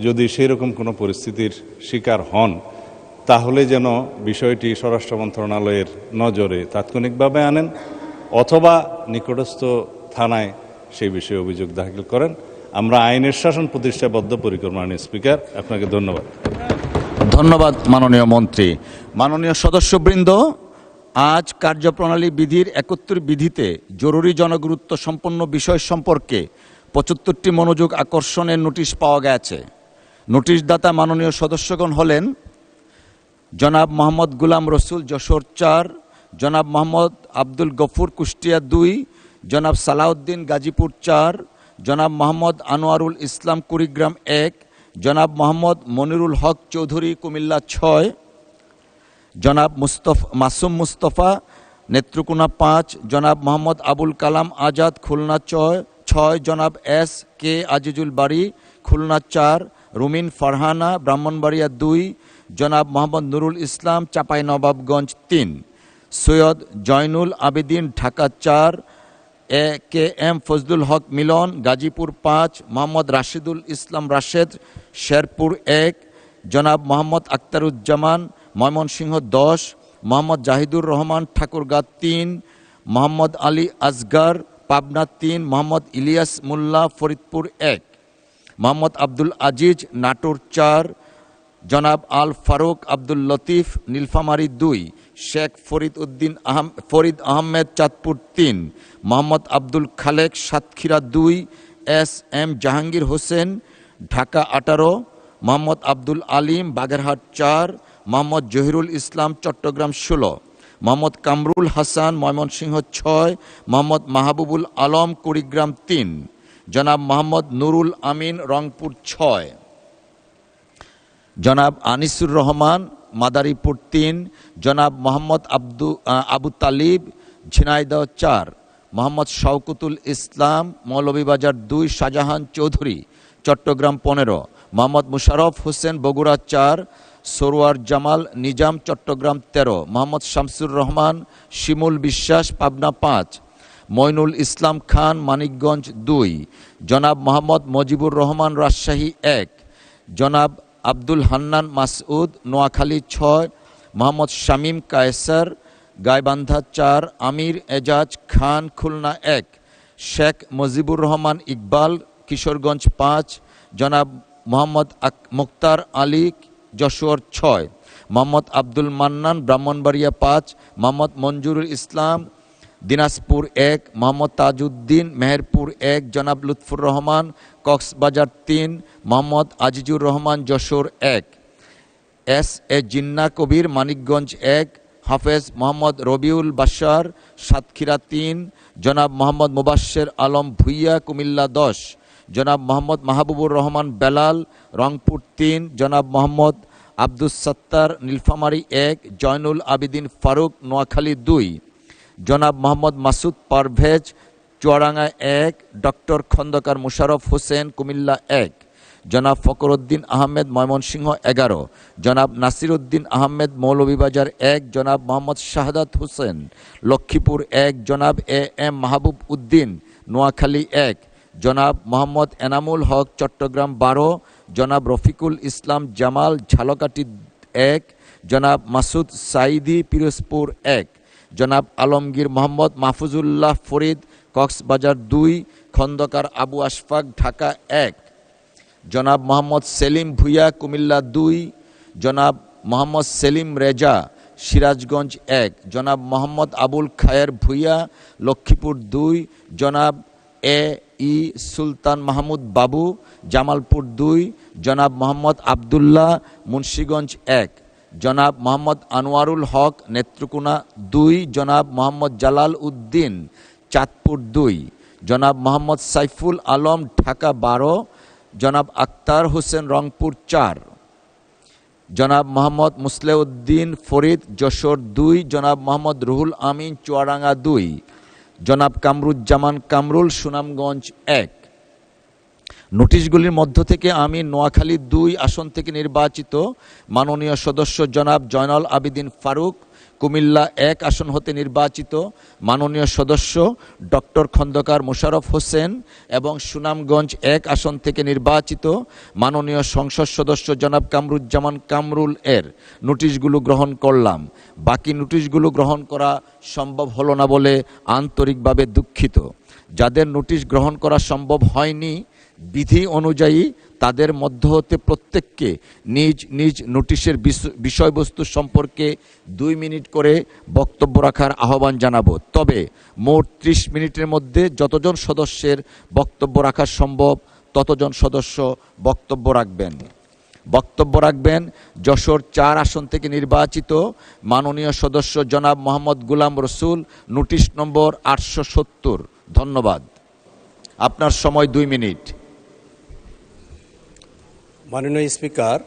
যদি সেই রকম কোনো পরিস্থিতির শিকার হন, তাহলে যেন বিষয়টি স্বরাষ্ট্র মন্ত্রণালয়ের নজরে তাৎক্ষণিকভাবে আনেন, অথবা নিকটস্থ থানায় সেই বিষয়ে অভিযোগ দাখিল করেন। আমরা আইনের শাসন প্রতিষ্ঠা বদ্ধপরিকর। মাননীয় স্পিকার, আপনাকে ধন্যবাদ। ধন্যবাদ মাননীয় মন্ত্রী। মাননীয় সদস্যবৃন্দ, আজ কার্যপ্রণালী বিধির 71 বিধিতে জরুরি জনগুরুত্ব সম্পন্ন বিষয় সম্পর্কে 75টি মনোযোগ আকর্ষণের নোটিশ পাওয়া গেছে। নোটিশদাতা মাননীয় সদস্যগণ হলেন জনাব মোহাম্মদ গুলাম রসুল, যশোর 4; জনাব মোহাম্মদ আব্দুল গফুর, কুষ্টিয়া 2; জনাব সালাউদ্দিন, গাজীপুর 4; জনাব মোহাম্মদ আনোয়ারুল ইসলাম, কুড়িগ্রাম 1; জনাব মোহাম্মদ মনিরুল হক চৌধুরী, কুমিল্লা 6; জনাব মাসুম মুস্তফা, নেত্রকোনা 5; জনাব মোহাম্মদ আবুল কালাম আজাদ, খুলনা 6; জনাব এস কে আজিজুল বাড়ি, খুলনা 4; রুমিন ফারহানা, ব্রাহ্মণবাড়িয়া 2; জনাব মোহাম্মদ নুরুল ইসলাম, চাঁপাইনবাবগঞ্জ 3; সৈয়দ জয়নুল আবেদিন, ঢাকা 4; এ কে এম ফজলুল হক মিলন, গাজীপুর 5; মোহাম্মদ রাশিদুল ইসলাম রাশেদ, শেরপুর 1; জনাব মোহাম্মদ আখতারুজ্জামান, ময়মনসিংহ 10; মোহাম্মদ জাহিদুর রহমান, ঠাকুরগাঁ 3; মোহাম্মদ আলী আসগার, পাবনা 3; মোহাম্মদ ইলিয়াস মোল্লা, ফরিদপুর 1; মোহাম্মদ আব্দুল আজিজ, নাটোর 4; জনাব আল ফারুক আব্দুল লতিফ, নীলফামারী 2; শেখ ফরিদ আহমেদ, চাঁদপুর 3; মোহাম্মদ আব্দুল খালেক, সাতক্ষীরা 2; এস এম জাহাঙ্গীর হোসেন, ঢাকা 18; মোহাম্মদ আব্দুল আলিম বাগেরহাট 4, মোহাম্মদ জহিরুল ইসলাম চট্টগ্রাম 16, মোহাম্মদ কামরুল হাসান ময়মনসিংহ 6, মোহাম্মদ মাহবুবুল আলম কুড়িগ্রাম 3, জনাব মোহাম্মদ নুরুল আমিন রংপুর 6, জনাব আনিসুর রহমান মাদারীপুর 3, জনাব মোহাম্মদ আবু তালিব ঝিনাইদহ 4, মোহাম্মদ শওকতুল ইসলাম মৌলভীবাজার 2, শাহজাহান চৌধুরী চট্টগ্রাম 15, মোহাম্মদ মুশাররফ হোসেন বগুড়া 4, সরোয়ার জামাল নিজাম চট্টগ্রাম 13, মোহাম্মদ শামসুর রহমান শিমুল বিশ্বাস পাবনা 5, মইনুল ইসলাম খান মানিকগঞ্জ 2, জনাব মোহাম্মদ মজিবুর রহমান রাজশাহী 1, জনাব আব্দুল হান্নান মাসউদ নোয়াখালী 6, মোহাম্মদ শামীম কায়সার গাইবান্ধা 4, আমির এজাজ খান খুলনা 1, শেখ মুজিবুর রহমান ইকবাল কিশোরগঞ্জ 5, জনাব মোহাম্মদ মুক্তার আলী যশোর 6, মোহাম্মদ আব্দুল মান্নান ব্রাহ্মণবাড়িয়া 5, মোহাম্মদ মঞ্জুরুল ইসলাম দিনাজপুর 1, মোহাম্মদ তাজউদ্দিন মেহেরপুর 1, জনাব লুৎফুর রহমান কক্সবাজার 3, মোহাম্মদ আজিজুর রহমান যশোর 1, এস এ জিন্না কবির মানিকগঞ্জ 1, হাফেজ মোহাম্মদ রবিউল বাশার সাতক্ষীরা 3, জনাব মোহাম্মদ মুবাশ্শের আলম ভুইয়া কুমিল্লা 10, জনাব মোহাম্মদ মাহবুবুর রহমান বেলাল রংপুর 3, জনাব মোহাম্মদ আব্দুস সত্তার নীলফামারী 1, জয়নুল আবিদিন ফারুক নোয়াখালী 2, জনাব মোহাম্মদ মাসুদ পারভেজ চুয়াডাঙ্গা 1, ডক্টর খন্দকার মুশাররফ হোসেন কুমিল্লা 1, জনাব ফকরউদ্দিন আহমেদ ময়মনসিংহ 11, জনাব নাসিরউদ্দিন আহমেদ মৌলভীবাজার 1, জনাব মোহাম্মদ শাহাদাত হোসেন লক্ষ্মীপুর 1, জনাব এ এম মাহবুব উদ্দিন নোয়াখালী 1, জনাব মোহাম্মদ এনামুল হক চট্টগ্রাম 12, জনাব রফিকুল ইসলাম জামাল ঝালকাঠি 1, জনাব মাসুদ সাইদি পিরোজপুর 1, জনাব আলমগীর মোহাম্মদ মাহফুজুল্লাহ ফরিদ কক্সবাজার 2, খন্দকার আবু আশফাক ঢাকা 1, জনাব মোহাম্মদ সেলিম ভুইয়া কুমিল্লা 2, জনাব মোহাম্মদ সেলিম রেজা সিরাজগঞ্জ 1, জনাব মোহাম্মদ আবুল খায়ের ভুইয়া লক্ষ্মীপুর 2, জনাব এ ই সুলতান মাহমুদ বাবু জামালপুর 2, জনাব মোহাম্মদ আবদুল্লাহ মুন্সিগঞ্জ 1, জনাব মোহাম্মদ আনোয়ারুল হক নেত্রকোনা 2, জনাব মোহাম্মদ জালাল উদ্দিন চাঁদপুর 2, জনাব মোহাম্মদ সাইফুল আলম ঢাকা 12, জনাব আক্তার হোসেন রংপুর 4, জনাব মোহাম্মদ মুসলেউদ্দিন ফরিদ যশোর 2, জনাব মোহাম্মদ রুহুল আমিন চুয়াডাঙ্গা 2, জনাব কামরুজ্জামান কামরুল সুনামগঞ্জ 1। নোটিশগুলির মধ্য থেকে আমি নোয়াখালী 2 আসন থেকে নির্বাচিত মাননীয় সদস্য জনাব জয়নাল আবিদিন ফারুক, কুমিল্লা 1 আসন হতে নির্বাচিত মাননীয় সদস্য ডক্টর খন্দকার মোশাররফ হোসেন এবং সুনামগঞ্জ 1 আসন থেকে নির্বাচিত মাননীয় সংসদ সদস্য জনাব কামরুজ্জামান কামরুল এর নোটিশগুলো গ্রহণ করলাম। বাকি নোটিশগুলো গ্রহণ করা সম্ভব হলো না বলে আন্তরিকভাবে দুঃখিত। যাদের নোটিশ গ্রহণ করা সম্ভব হয়নি, বিধি অনুযায়ী তাদের মধ্য হতে প্রত্যেককে নিজ নিজ নোটিশের বিষয়বস্তু সম্পর্কে 2 মিনিট করে বক্তব্য রাখার আহ্বান জানাবো। তবে মোট 30 মিনিটের মধ্যে যতজন সদস্যের বক্তব্য রাখা সম্ভব ততজন সদস্য বক্তব্য রাখবেন। যশোর 4 আসন থেকে নির্বাচিত মাননীয় সদস্য জনাব মোহাম্মদ গোলাম রসুল, নোটিশ নম্বর 870। ধন্যবাদ। আপনার সময় 2 মিনিট। মাননীয় স্পিকার,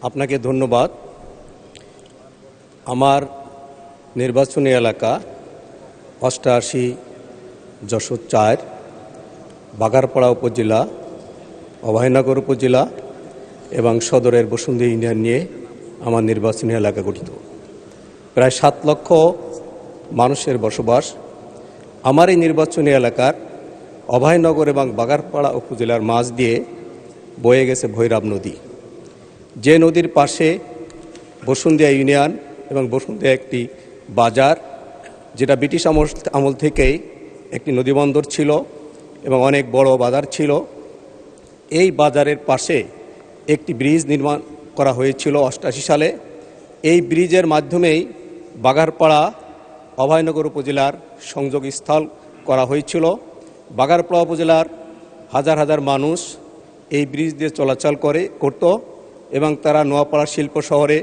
আপনাকে ধন্যবাদ। আমার নির্বাচনী এলাকা 88 যশোর 4, বাগারপাড়া উপজেলা, অভয়নগর উপজেলা এবং সদরের বসুন্ধী ইউনিয়ন নিয়ে আমার নির্বাচনী এলাকা গঠিত। প্রায় 7 লক্ষ মানুষের বসবাস। আমার এই নির্বাচনী এলাকার অভয়নগর এবং বাগারপাড়া উপজেলার মাঝ দিয়ে বয়ে গেছে ভৈরব নদী। যে নদীর পাশে বসুন্ধিয়া ইউনিয়ন এবং বসুন্ধিয়া একটি বাজার, যেটা ব্রিটিশ আমল থেকেই একটি নদীবন্দর ছিল এবং অনেক বড় বাজার ছিল। এই বাজারের পাশে একটি ব্রিজ নির্মাণ করা হয়েছিল 88 সালে। এই ব্রিজের মাধ্যমেই বাগারপাড়া অভয়নগর উপজেলার সংযোগস্থল করা হয়েছিল। বাগারপাড়া উপজেলার হাজার হাজার মানুষ এই ব্রিজ দিয়ে চলাচল করত এবং তারা নোয়াপাড়া শিল্প শহরে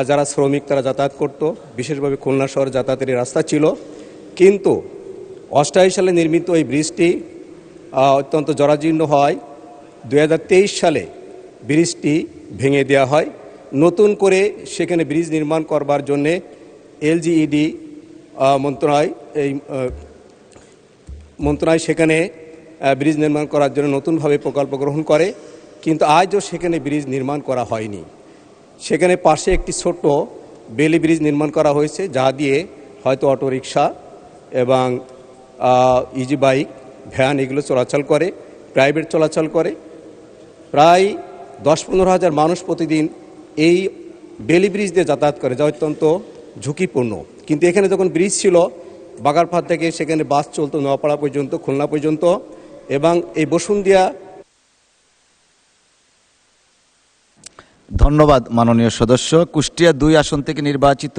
যারা শ্রমিক তারা যাতায়াত করত, বিশেষভাবে খুলনা শহরে যাতায়াতের এই রাস্তা ছিল। কিন্তু 88 সালে নির্মিত এই ব্রিজটি অত্যন্ত জরাজীর্ণ হয়। 2023 সালে ব্রিজটি ভেঙে দেওয়া হয়। নতুন করে সেখানে ব্রিজ নির্মাণ করবার জন্যে এলজিইডি মন্ত্রণালয় সেখানে ব্রিজ নির্মাণ করার জন্য নতুনভাবে প্রকল্প গ্রহণ করে, কিন্তু আজও সেখানে ব্রিজ নির্মাণ করা হয়নি। সেখানে পাশে একটি ছোট্ট বেলি ব্রিজ নির্মাণ করা হয়েছে, যা দিয়ে হয়তো অটোরিকশা এবং ইজি বাইক, ভ্যান এগুলো চলাচল করে, প্রাইভেট চলাচল করে। প্রায় 10-15 হাজার মানুষ প্রতিদিন এই বেলি ব্রিজ দিয়ে যাতায়াত করে, যা অত্যন্ত ঝুঁকিপূর্ণ। কিন্তু এখানে যখন ব্রিজ ছিল, বাগারপাড় থেকে সেখানে বাস চলতো নোয়াপাড়া পর্যন্ত, খুলনা পর্যন্ত, এবং এই বসুন্ধিয়া। ধন্যবাদ মাননীয় সদস্য। কুষ্টিয়া 2 আসন থেকে নির্বাচিত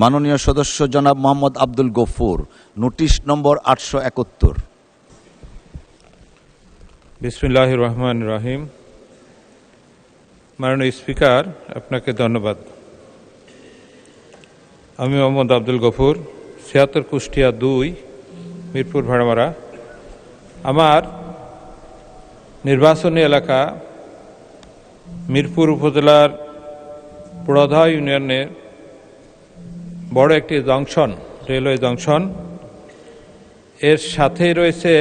মাননীয় সদস্য জনাব মোহাম্মদ আব্দুল গফুর, নোটিশ নম্বর 871। বিসমিল্লাহির রহমানির রহিম। মাননীয় স্পিকার, আপনাকে ধন্যবাদ। আমি মোহাম্মদ আব্দুল গফুর, 76 কুষ্টিয়া 2, মিরপুর ভাড়ামারা। আমার নির্বাচনী এলাকা মিরপুর উপজেলার পুরোধা ইউনিয়নের বড় একটি জংশন, রেলওয়ে জংশন। এর সাথেই রয়েছে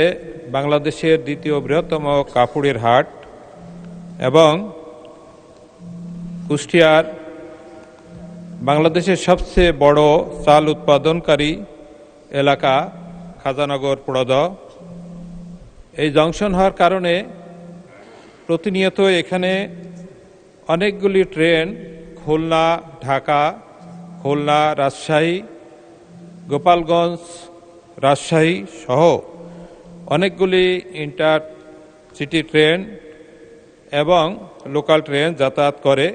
বাংলাদেশের দ্বিতীয় বৃহত্তম কাপড়ের হাট এবং কুষ্টিয়ার বাংলাদেশের সবচেয়ে বড় চাল উৎপাদনকারী এলাকা খাজানগর পুরোধা। এই জংশন হওয়ার কারণে প্রতিনিয়ত এখানে অনেকগুলি ট্রেন খুলনা ঢাকা, খুলনা রাজশাহী, গোপালগঞ্জ রাজশাহী সহ অনেকগুলি ইন্টারসিটি ট্রেন এবং লোকাল ট্রেন যাতায়াত করে।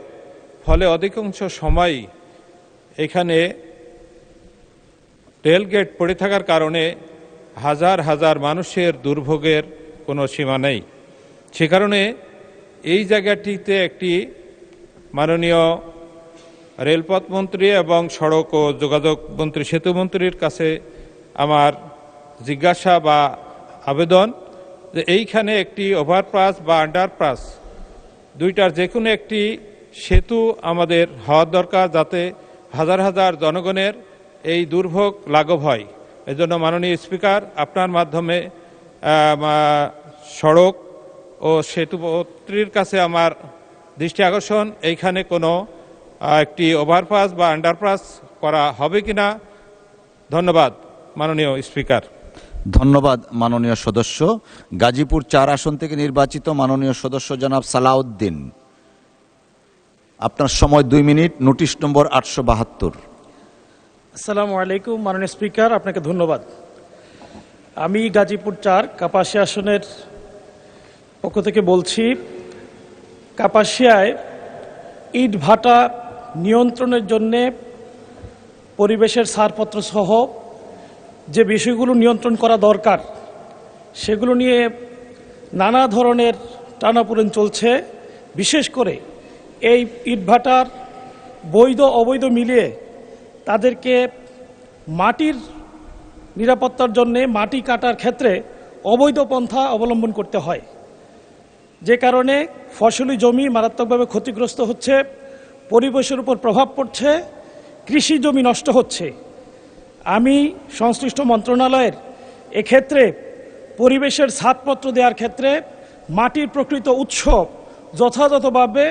ফলে অধিকাংশ সময় এখানে রেলগেট পড়ে থাকার কারণে হাজার হাজার মানুষের দুর্ভোগের কোনো সীমা নেই। সে কারণে এই জায়গাটিতে একটি মাননীয় রেলপথ মন্ত্রী এবং সড়ক ও যোগাযোগ মন্ত্রী, সেতু মন্ত্রীর কাছে আমার জিজ্ঞাসা বা আবেদন যে এইখানে একটি ওভারপাস বা আন্ডারপাস, দুইটার যে কোনো একটি সেতু আমাদের হওয়ার দরকার, যাতে হাজার হাজার জনগণের এই দুর্ভোগ লাঘব হয়। এজন্য মাননীয় স্পিকার, আপনার মাধ্যমে সড়ক ও সেতু মন্ত্রীর কাছে আমার দৃষ্টি আকর্ষণ, এইখানে কোনো একটি ওভারপাস বা আন্ডারপাস করা হবে কিনা। ধন্যবাদ মাননীয় স্পিকার। ধন্যবাদ মাননীয় সদস্য। গাজীপুর 4 আসন থেকে নির্বাচিত মাননীয় সদস্য জনাব সালাউদ্দিন, আপনার সময় 2 মিনিট, নোটিশ নম্বর 872। আসসালামু আলাইকুম মাননীয় স্পিকার, আপনাকে ধন্যবাদ। আমি গাজীপুর 4 কাপাসিয়া আসনের পক্ষ থেকে বলছি। কাপাসিয়ায় ইট ভাটা নিয়ন্ত্রণের জন্যে পরিবেশের ছাড়পত্র সহ যে বিষয়গুলো নিয়ন্ত্রণ করা দরকার, সেগুলো নিয়ে নানা ধরনের টানাপোড়েন চলছে। বিশেষ করে এই ইটভাটার বৈধ অবৈধ মিলিয়ে তাদেরকে মাটির নিরাপত্তার জন্যে মাটি কাটার ক্ষেত্রে অবৈধ পন্থা অবলম্বন করতে হয়, যে কারণে ফসলি জমি মারাত্মকভাবে ক্ষতিগ্রস্ত হচ্ছে, পরিবেশের উপর প্রভাব পড়ছে, কৃষি জমি নষ্ট হচ্ছে। আমি সংশ্লিষ্ট মন্ত্রণালয়ের এক্ষেত্রে পরিবেশের ছাড়পত্র দেওয়ার ক্ষেত্রে মাটির প্রকৃত উৎস যথাযথভাবে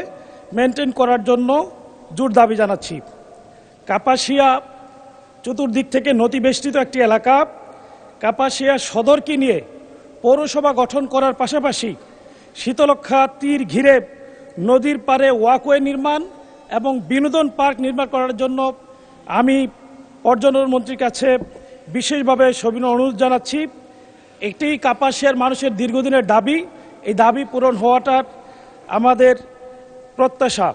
মেনটেন করার জন্য জোর দাবি জানাচ্ছি। কাপাসিয়া চতুর্দিক থেকে নদীবেষ্টিত একটি এলাকা। কাপাসিয়া সদরকে নিয়ে পৌরসভা গঠন করার পাশাপাশি শীতলক্ষা তীর ঘিরে নদীর পাড়ে ওয়াকওয়ে নির্মাণ এবং বিনোদন পার্ক নির্মাণ করার জন্য আমি পর্যটন মন্ত্রীর কাছে বিশেষভাবে সবিনয় অনুরোধ জানাচ্ছি। একটি কাপাসিয়ার মানুষের দীর্ঘদিনের দাবি, এই দাবি পূরণ হওয়াটা আমাদের প্রত্যাশা।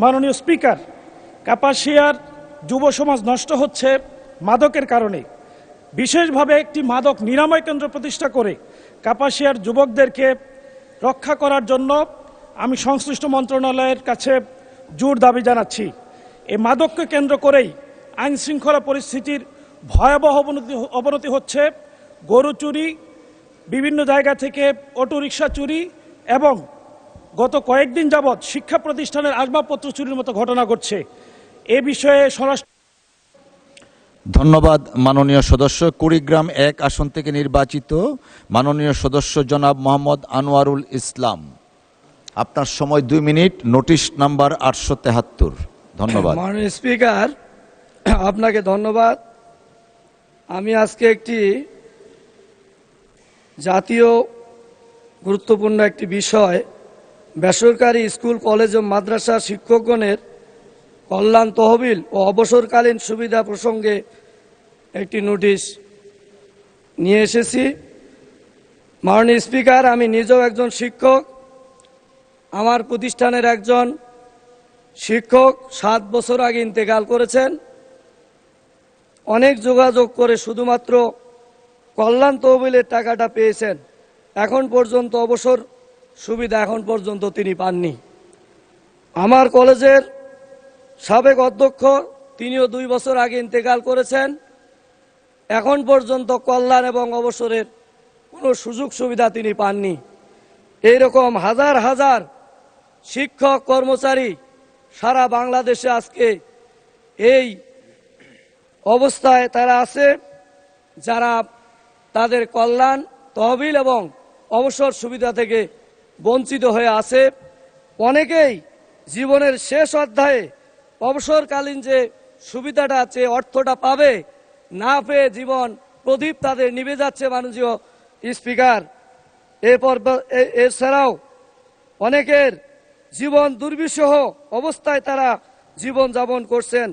মাননীয় স্পিকার, কাপাসিয়ার যুব সমাজ নষ্ট হচ্ছে মাদকের কারণে। বিশেষভাবে একটি মাদক নিরাময় কেন্দ্র প্রতিষ্ঠা করে কাপাসিয়ার যুবকদেরকে রক্ষা করার জন্য আমি সংশ্লিষ্ট মন্ত্রণালয়ের কাছে জোর দাবি জানাচ্ছি। এই মাদককে কেন্দ্র করেই আইন শৃঙ্খলা পরিস্থিতির ভয়াবহ অবনতি হচ্ছে। গরু চুরি, বিভিন্ন জায়গা থেকে অটোরিকশা চুরি এবং গত কয়েকদিন যাবৎ শিক্ষা প্রতিষ্ঠানের আসবাবপত্র চুরির মতো ঘটনা ঘটছে। এ বিষয়ে ধন্যবাদ মাননীয় সদস্য। কুড়িগ্রাম 1 আসন থেকে নির্বাচিত মাননীয় সদস্য জনাব মোহাম্মদ আনোয়ারুল ইসলাম, আপনার সময় 2 মিনিট। Notice number 873। ধন্যবাদ। মাননীয় স্পিকার, আপনাকে ধন্যবাদ। আমি আজকে একটি জাতীয় গুরুত্বপূর্ণ একটি বিষয়, বেসরকারি স্কুল কলেজ ও মাদ্রাসা শিক্ষকগণের কল্যাণ তহবিল ও অবসরকালীন সুবিধা প্রসঙ্গে একটি নোটিশ নিয়ে এসেছি। মাননীয় স্পিকার, আমি নিজেও একজন শিক্ষক। আমার প্রতিষ্ঠানের একজন শিক্ষক 7 বছর আগে ইন্তেকাল করেছেন। অনেক যোগাযোগ করে শুধুমাত্র কল্যাণ তহবিলের টাকাটা পেয়েছেন, এখন পর্যন্ত অবসর সুবিধা এখন পর্যন্ত তিনি পাননি। আমার কলেজের সাবেক অধ্যক্ষ, তিনিও 2 বছর আগে ইন্তেকাল করেছেন, এখন পর্যন্ত কল্যাণ এবং অবসরের কোনো সুযোগ সুবিধা তিনি পাননি। এইরকম হাজার হাজার শিক্ষক কর্মচারী সারা বাংলাদেশে আজকে এই অবস্থায় তারা আছে, যারা তাদের কল্যাণ তহবিল এবং অবসর সুবিধা থেকে বঞ্চিত হয়ে আছে। অনেকেই জীবনের শেষ অধ্যায়ে অবসরকালীন যে সুবিধাটা আছে, অর্থটা পাবে, না পেয়ে জীবন প্রদীপ তাদের নিভে যাচ্ছে। মাননীয় স্পিকার, এছাড়াও অনেকের জীবন দুর্বিষহ অবস্থায় তারা জীবন যাপন করছেন।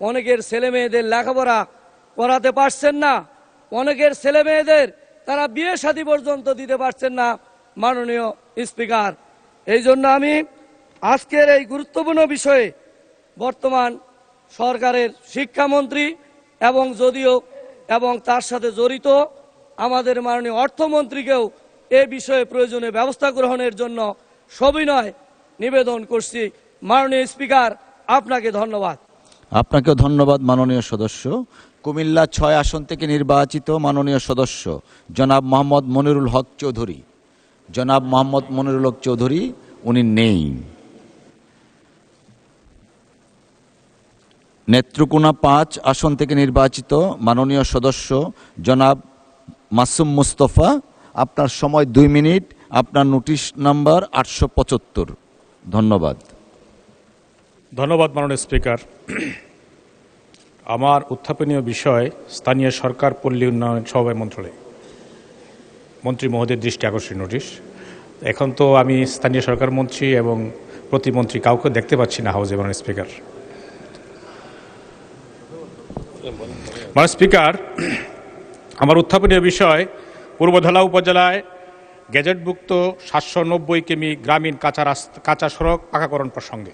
অনেকের ছেলে মেয়েদের লেখাপড়া করাতে পারছেন না, অনেকের ছেলে মেয়েদের তারা বিয়ে শাদী পর্যন্ত দিতে পারছেন না। মাননীয় স্পিকার, এই জন্য আমি আজকের এই গুরুত্বপূর্ণ বিষয়ে বর্তমান সরকারের শিক্ষামন্ত্রী এবং তার সাথে জড়িত আমাদের মাননীয় অর্থমন্ত্রীকেও এ বিষয়ে প্রয়োজনীয় ব্যবস্থা গ্রহণের জন্য সবিনয় নিবেদন করছি। মাননীয় স্পিকার, আপনাকে ধন্যবাদ। আপনাকেও ধন্যবাদ মাননীয় সদস্য। কুমিল্লা 6 আসন থেকে নির্বাচিত মাননীয় সদস্য জনাব মোহাম্মদ মনিরুল হক চৌধুরী। জনাব মোহাম্মদ মনিরুল হক চৌধুরী, উনি নেই। নেত্রকোনা 5 আসন থেকে নির্বাচিত মাননীয় সদস্য জনাব মাসুম মুস্তফা, আপনার সময় 2 মিনিট। আপনার নোটিশ নাম্বার 875। ধন্যবাদ। ধন্যবাদ মাননীয় স্পিকার। আমার উত্থাপনীয় বিষয় স্থানীয় সরকার পল্লী উন্নয়ন সমবায় মন্ত্রণালয় মন্ত্রী মহোদয়ের দৃষ্টি আকর্ষণ নোটিশ। এখন তো আমি স্থানীয় সরকার মন্ত্রী এবং প্রতিমন্ত্রী কাউকে দেখতে পাচ্ছি না হাউসে। মাননীয় স্পিকার, মাননীয় স্পিকার, আমার উত্থাপনীয় বিষয় পূর্বধলা উপজেলায় গেজেটভুক্ত 790 কিমি গ্রামীণ কাঁচা সড়ক পাকাকরণ প্রসঙ্গে।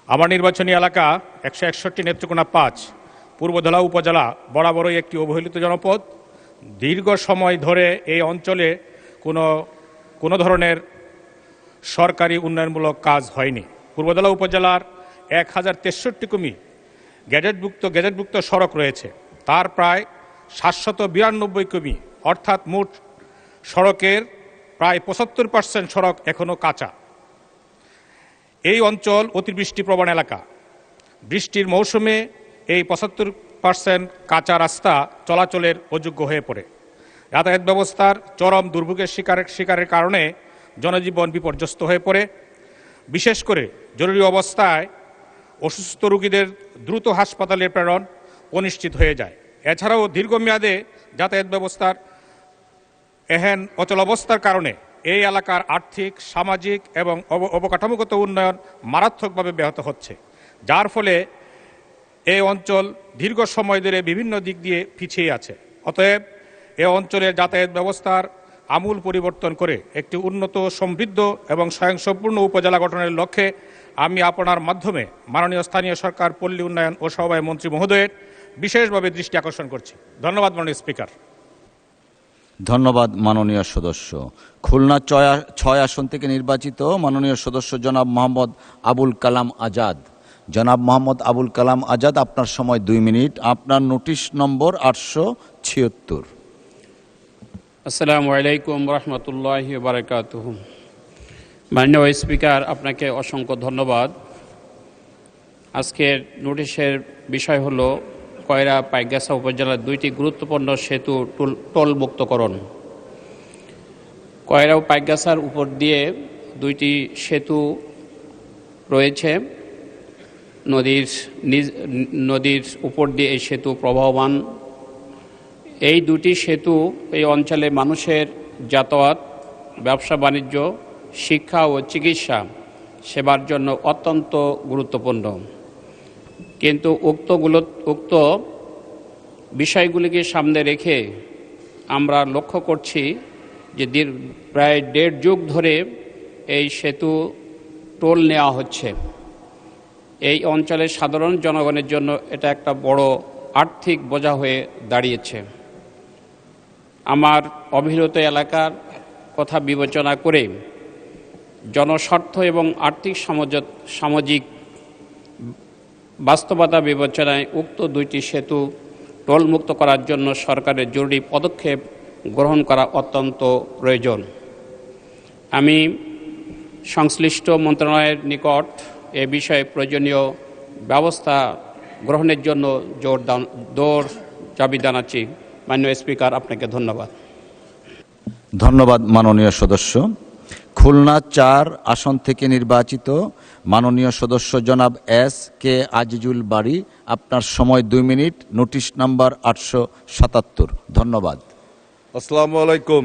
আমার নির্বাচনী এলাকা 161 নেত্রকোনা 5 পূর্বধলা উপজেলা বরাবরই একটি অবহেলিত জনপদ। দীর্ঘ সময় ধরে এই অঞ্চলে কোনো ধরনের সরকারি উন্নয়নমূলক কাজ হয়নি। পূর্বধলা উপজেলার 1063 কিমি গেজেটভুক্ত সড়ক রয়েছে, তার প্রায় 792 কিমি অর্থাৎ মোট সড়কের প্রায় 75% সড়ক এখনও কাঁচা। এই অঞ্চল অতিবৃষ্টিপ্রবণ এলাকা। বৃষ্টির মৌসুমে এই 75% কাঁচা রাস্তা চলাচলের অযোগ্য হয়ে পড়ে। যাতায়াত ব্যবস্থার চরম দুর্ভোগের শিকারের কারণে জনজীবন বিপর্যস্ত হয়ে পড়ে। বিশেষ করে জরুরি অবস্থায় অসুস্থ রোগীদের দ্রুত হাসপাতালে প্রেরণ অনিশ্চিত হয়ে যায়। এছাড়াও দীর্ঘমেয়াদে যাতায়াত ব্যবস্থার এহেন অচলাবস্থার কারণে এই এলাকার আর্থিক, সামাজিক এবং অবকাঠামোগত উন্নয়ন মারাত্মকভাবে ব্যাহত হচ্ছে, যার ফলে এই অঞ্চল দীর্ঘ সময় ধরে বিভিন্ন দিক দিয়ে পিছিয়ে আছে। অতএব এই অঞ্চলের যাতায়াত ব্যবস্থার আমূল পরিবর্তন করে একটি উন্নত, সমৃদ্ধ এবং স্বয়ংসম্পূর্ণ উপজেলা গঠনের লক্ষ্যে আমি আপনার মাধ্যমে মাননীয় স্থানীয় সরকার পল্লী উন্নয়ন ও সমবায় মন্ত্রী মহোদয়ের বিশেষভাবে দৃষ্টি আকর্ষণ করছি। ধন্যবাদ মাননীয় স্পিকার। ধন্যবাদ মাননীয় সদস্য। খুলনা ৬ আসন থেকে নির্বাচিত মাননীয় সদস্য জনাব মোহাম্মদ আবুল কালাম আজাদ। জনাব মোহাম্মদ আবুল কালাম আজাদ, আপনার সময় 2 মিনিট। আপনার নোটিশ নম্বর 876। আসসালামু আলাইকুম রহমতুল্লাহি বারাকাতুহু। মাননীয় স্পিকার, আপনাকে অসংখ্য ধন্যবাদ। আজকের নোটিশের বিষয় হলো কয়রা পাইকগাছা উপজেলার 2টি গুরুত্বপূর্ণ সেতু টোলমুক্তকরণ। কয়রা ও পাইকগাছার উপর দিয়ে 2টি সেতু রয়েছে। নদীর উপর দিয়ে এই সেতু প্রবাহমান। এই 2টি সেতু এই অঞ্চলে মানুষের যাতায়াত, ব্যবসা বাণিজ্য, শিক্ষা ও চিকিৎসা সেবার জন্য অত্যন্ত গুরুত্বপূর্ণ। কিন্তু উক্ত বিষয়গুলিকে সামনে রেখে আমরা লক্ষ্য করছি যে প্রায় 1.5 যুগ ধরে এই সেতু টোল নেওয়া হচ্ছে। এই অঞ্চলের সাধারণ জনগণের জন্য এটা একটা বড় আর্থিক বোঝা হয়ে দাঁড়িয়েছে। আমার অবিরত এলাকার কথা বিবেচনা করে জনস্বার্থ এবং আর্থিক সামাজিক বাস্তবতা বিবেচনায় উক্ত 2টি সেতু টোলমুক্ত করার জন্য সরকারের জরুরি পদক্ষেপ গ্রহণ করা অত্যন্ত প্রয়োজন। আমি সংশ্লিষ্ট মন্ত্রণালয়ের নিকট এ বিষয়ে প্রয়োজনীয় ব্যবস্থা গ্রহণের জন্য জোর দাবি জানাচ্ছি। মাননীয় স্পিকার, আপনাকে ধন্যবাদ। ধন্যবাদ মাননীয় সদস্য। খুলনা 4 আসন থেকে নির্বাচিত মাননীয় সদস্য জনাব SK আজিজুল বাড়ি, আপনার সময় 2 মিনিট। Notice number 877। ধন্যবাদ। আসসালামু আলাইকুম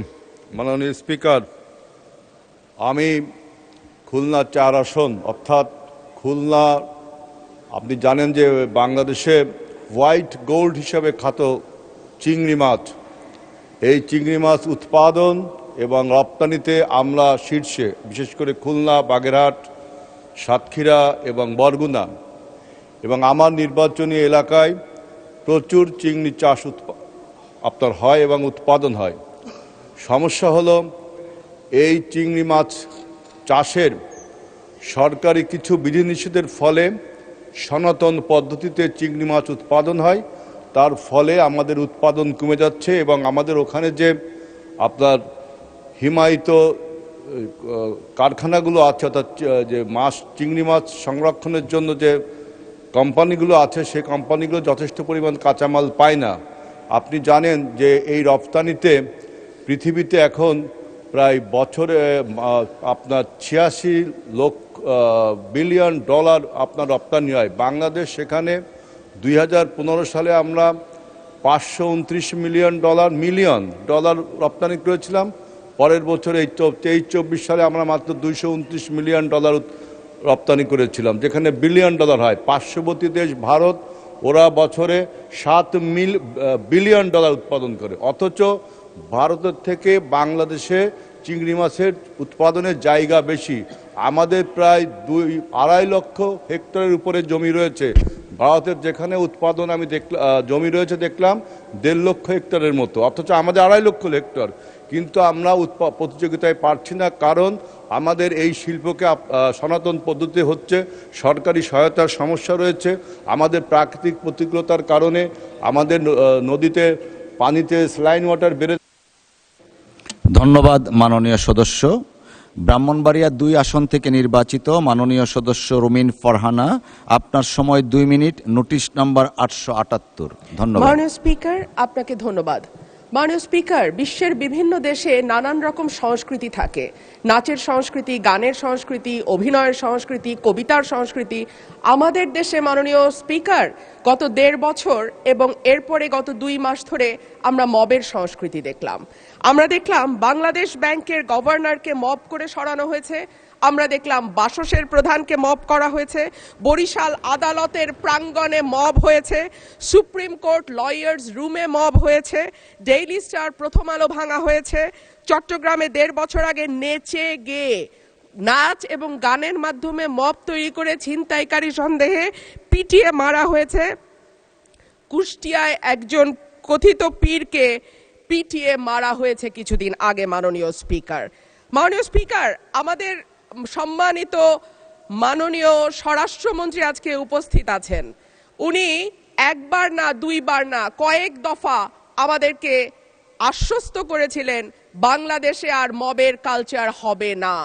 মাননীয় স্পিকার, আমি খুলনা 4 আসন অর্থাৎ খুলনা, আপনি জানেন যে বাংলাদেশে হোয়াইট গোল্ড হিসাবে খ্যাত চিংড়ি মাছ, এই চিংড়ি মাছ উৎপাদন এবং রপ্তানিতে আমরা শীর্ষে, বিশেষ করে খুলনা, বাগেরহাট, সাতক্ষীরা এবং বরগুনা এবং আমার নির্বাচনী এলাকায় প্রচুর চিংড়ি চাষ আপনার হয় এবং উৎপাদন হয়। সমস্যা হলো এই চিংড়ি মাছ চাষের সরকারি কিছু বিধিনিষেধের ফলে সনাতন পদ্ধতিতে চিংড়ি মাছ উৎপাদন হয়, তার ফলে আমাদের উৎপাদন কমে যাচ্ছে এবং আমাদের ওখানে যে আপনার হিমায়িত কারখানাগুলো আছে, অর্থাৎ যে চিংড়ি মাছ সংরক্ষণের জন্য যে কোম্পানিগুলো আছে, সেই কোম্পানিগুলো যথেষ্ট পরিমাণ কাঁচামাল পায় না। আপনি জানেন যে এই রপ্তানিতে পৃথিবীতে এখন প্রায় বছরে আপনার 86 বিলিয়ন ডলার আপনার রপ্তানি হয়। বাংলাদেশ সেখানে 2015 সালে আমরা 529 মিলিয়ন ডলার রপ্তানি করেছিলাম। পরের বছর এই 23-24 সালে আমরা মাত্র 229 মিলিয়ন ডলার রপ্তানি করেছিলাম, যেখানে বিলিয়ন ডলার হয়। পার্শ্ববর্তী দেশ ভারত, ওরা বছরে 7 বিলিয়ন ডলার উৎপাদন করে। অথচ ভারতের থেকে বাংলাদেশে চিংড়ি মাছের উৎপাদনের জায়গা বেশি। আমাদের প্রায় 2-2.5 লক্ষ হেক্টরের উপরে জমি রয়েছে। ভারতের যেখানে উৎপাদন আমি জমি রয়েছে দেখলাম 1.5 লক্ষ হেক্টরের মতো, অথচ আমাদের 2.5 লক্ষ হেক্টর। কিন্তু আমরা প্রতিযোগিতায় পারছি না, কারণ আমাদের এই শিল্পকে সনাতন পদ্ধতি হচ্ছে, সরকারি সহায়তার সমস্যা রয়েছে, আমাদের প্রাকৃতিক প্রতিকূলতার কারণে আমাদের নদীতে পানিতে স্যালাইন ওয়াটার বেড়ে। ধন্যবাদ মাননীয় সদস্য। ব্রাহ্মণবাড়িয়া 2 আসন থেকে নির্বাচিত মাননীয় সদস্য রুমিন ফরহানা, আপনার সময় 2 মিনিট। Notice number 878। ধন্যবাদ। মাননীয় স্পিকার, আপনাকে ধন্যবাদ। মাননীয় স্পিকার, বিশ্বের বিভিন্ন দেশে নানান রকম সংস্কৃতি থাকে। নাচের সংস্কৃতি, গানের সংস্কৃতি, অভিনয়ের সংস্কৃতি, কবিতার সংস্কৃতি। আমাদের দেশে মাননীয় স্পিকার গত 1.5 বছর এবং এরপরে গত 2 মাস ধরে আমরা মবের সংস্কৃতি দেখলাম। আমরা দেখলাম বাংলাদেশ ব্যাংকের গভর্নরকে মব করে সরানো হয়েছে, আমরা দেখলাম বাসসের প্রধানকে মব করা হয়েছে, বরিশাল আদালতের প্রাঙ্গণে মব হয়েছে, সুপ্রিম কোর্ট লয়ার্স রুমে মব হয়েছে, ডেইলি স্টার, প্রথম আলো ভাঙা হয়েছে, চট্টগ্রামে 1.5 বছর আগে নেচে গেয়ে নাচ এবং গানের মাধ্যমে মব তৈরি করে ছিনতাইকারী সন্দেহে পিটিয়ে মারা হয়েছে, কুষ্টিয়ায় একজন কথিত পীরকে পিটিয়ে মারা হয়েছে কিছুদিন আগে। মাননীয় স্পিকার, আমাদের সম্মানিত মাননীয় স্বরাষ্ট্রমন্ত্রী আজকে উপস্থিত আছেন। উনি একবার না দুইবার না কয়েক দফা আমাদেরকে আশ্বস্ত করেছিলেন বাংলাদেশে আর মবের কালচার হবে না।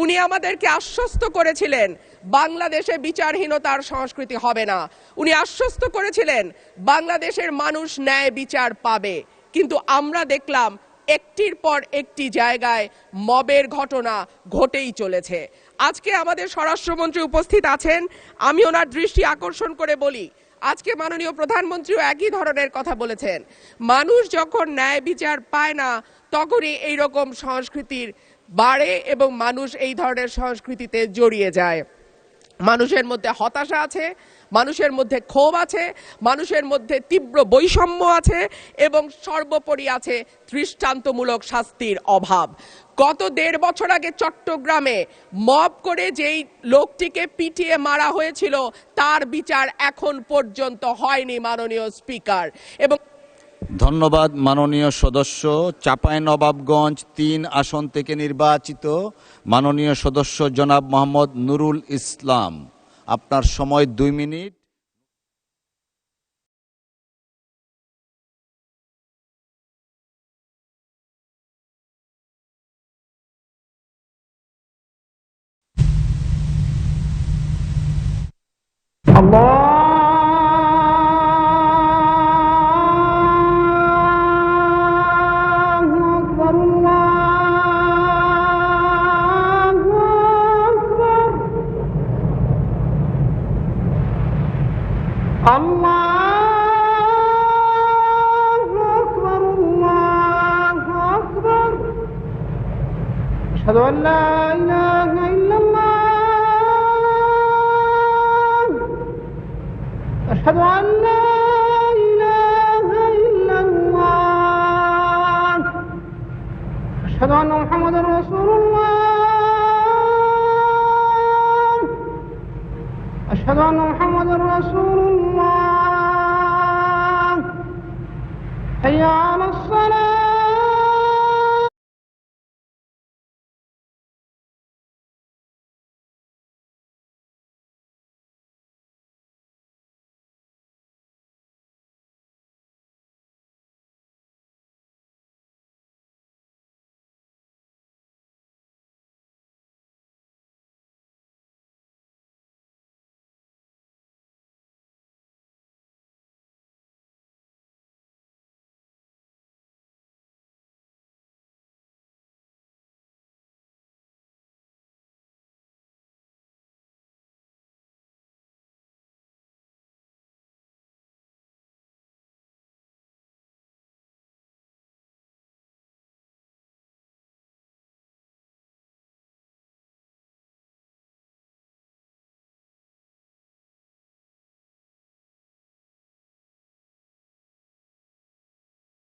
উনি আমাদেরকে আশ্বস্ত করেছিলেন বাংলাদেশে বিচারহীনতার সংস্কৃতি হবে না। উনি আশ্বস্ত করেছিলেন বাংলাদেশের মানুষ ন্যায় বিচার পাবে। কিন্তু আমরা দেখলাম একটির পর একটি জায়গায় মবের ঘটনা ঘটেই চলেছে। আজকে আমাদের স্বরাষ্ট্রমন্ত্রী উপস্থিত আছেন, আমি ওনার দৃষ্টি আকর্ষণ করে বলি, আজকে মাননীয় প্রধানমন্ত্রীও একই ধরনের কথা বলেছেন। মানুষ যখন ন্যায় বিচার পায় না তখনই এইরকম সংস্কৃতির বাড়ে এবং মানুষ এই ধরনের সংস্কৃতিতে জড়িয়ে যায়। মানুষের মধ্যে হতাশা আছে, মানুষের মধ্যে ক্ষোভ আছে, মানুষের মধ্যে তীব্র বৈষম্য আছে এবং সর্বোপরি আছে দৃষ্টান্তমূলক শাস্তির অভাব। গত 1.5 বছর আগে চট্টগ্রামে মব করে যেই লোকটিকে পিটিয়ে মারা হয়েছিল তার বিচার এখন পর্যন্ত হয়নি মাননীয় স্পিকার। এবং ধন্যবাদ মাননীয় সদস্য। চাঁপাইনবাবগঞ্জ 3 আসন থেকে নির্বাচিত মাননীয় সদস্য জনাব মোহাম্মদ নুরুল ইসলাম, আপনার সময় 2 মিনিট। أشهد أن لا إله إلا الله أشهد أن لا إله إلا الله أشهد أن محمدا رسول الله أشهد أن محمدا رسول الله حي على الصلاة